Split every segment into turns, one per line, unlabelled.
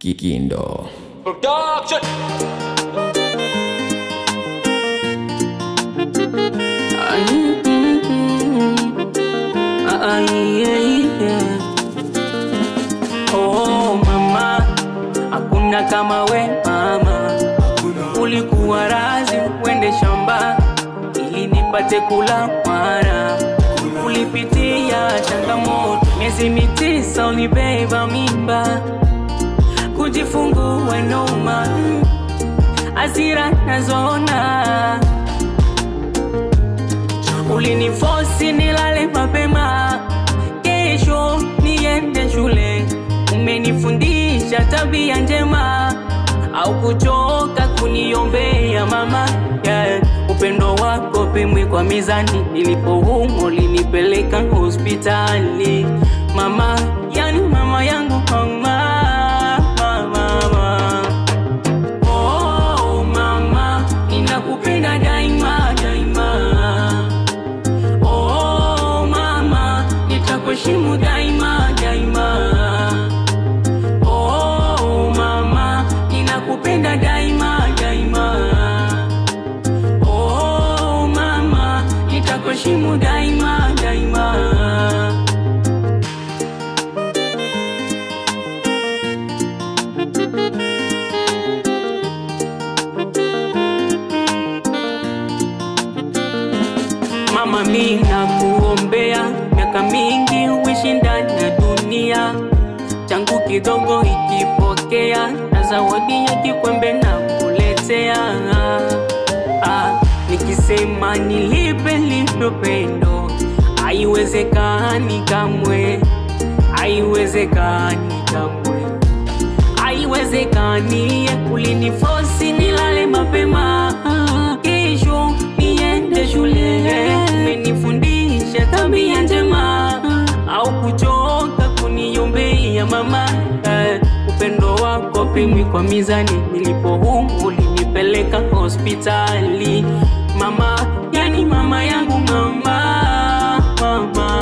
Kikindo
Production.
Oh mama, hakuna kama we mama. Ulikuwa razi uende shamba ili nipate kula mwana. Ulipitia changamoto miezi mitisa ulibeba mimba. Kujifungua noma, hasira nazona. Ulinifosi nilale mapema, kesho niende shule. Umenifundisha tabia njema, au kuchoka kuniombea mama, yeah. Upendo wako pimwi kwa mizani, nilipoumwa ulinipeleka hospitali. Mama, yani mama yangu mama. Oh mama, ninakupenda daima daima. Oh mama, nitakuheshimu daima daima. Oh mama, ninakupenda daima daima. Oh mama, nitakuheshimu daima daima. Mama, mimi nakuombea miaka mingi uishi ndani ya dunia. Changu kidogo ikipokea, na zawadi ya kikwembe na kuletea. Nikisema nilipe lipe pendo, haiwezekani kamwe. Haiwezekani kamwe. Haiwezekani. Ulinifosi nilale mapema, kesho niende shule. Umenifundisha tabia njema, au kuchoka kuniombea mama, upendo wako pimwi kwa mizani, nilipoumwa ulinipeleka hospitali. Mama, yani mama yangu mama, mama.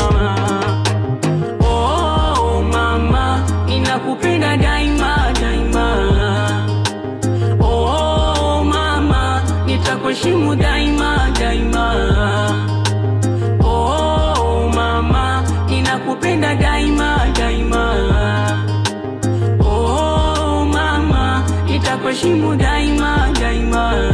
Oh mama, ninakupenda daima daima. Oh mama, nitakuheshimu daima daima. Oh mama, ninakupenda daima daima. Oh mama, nitakuheshimu daima daima.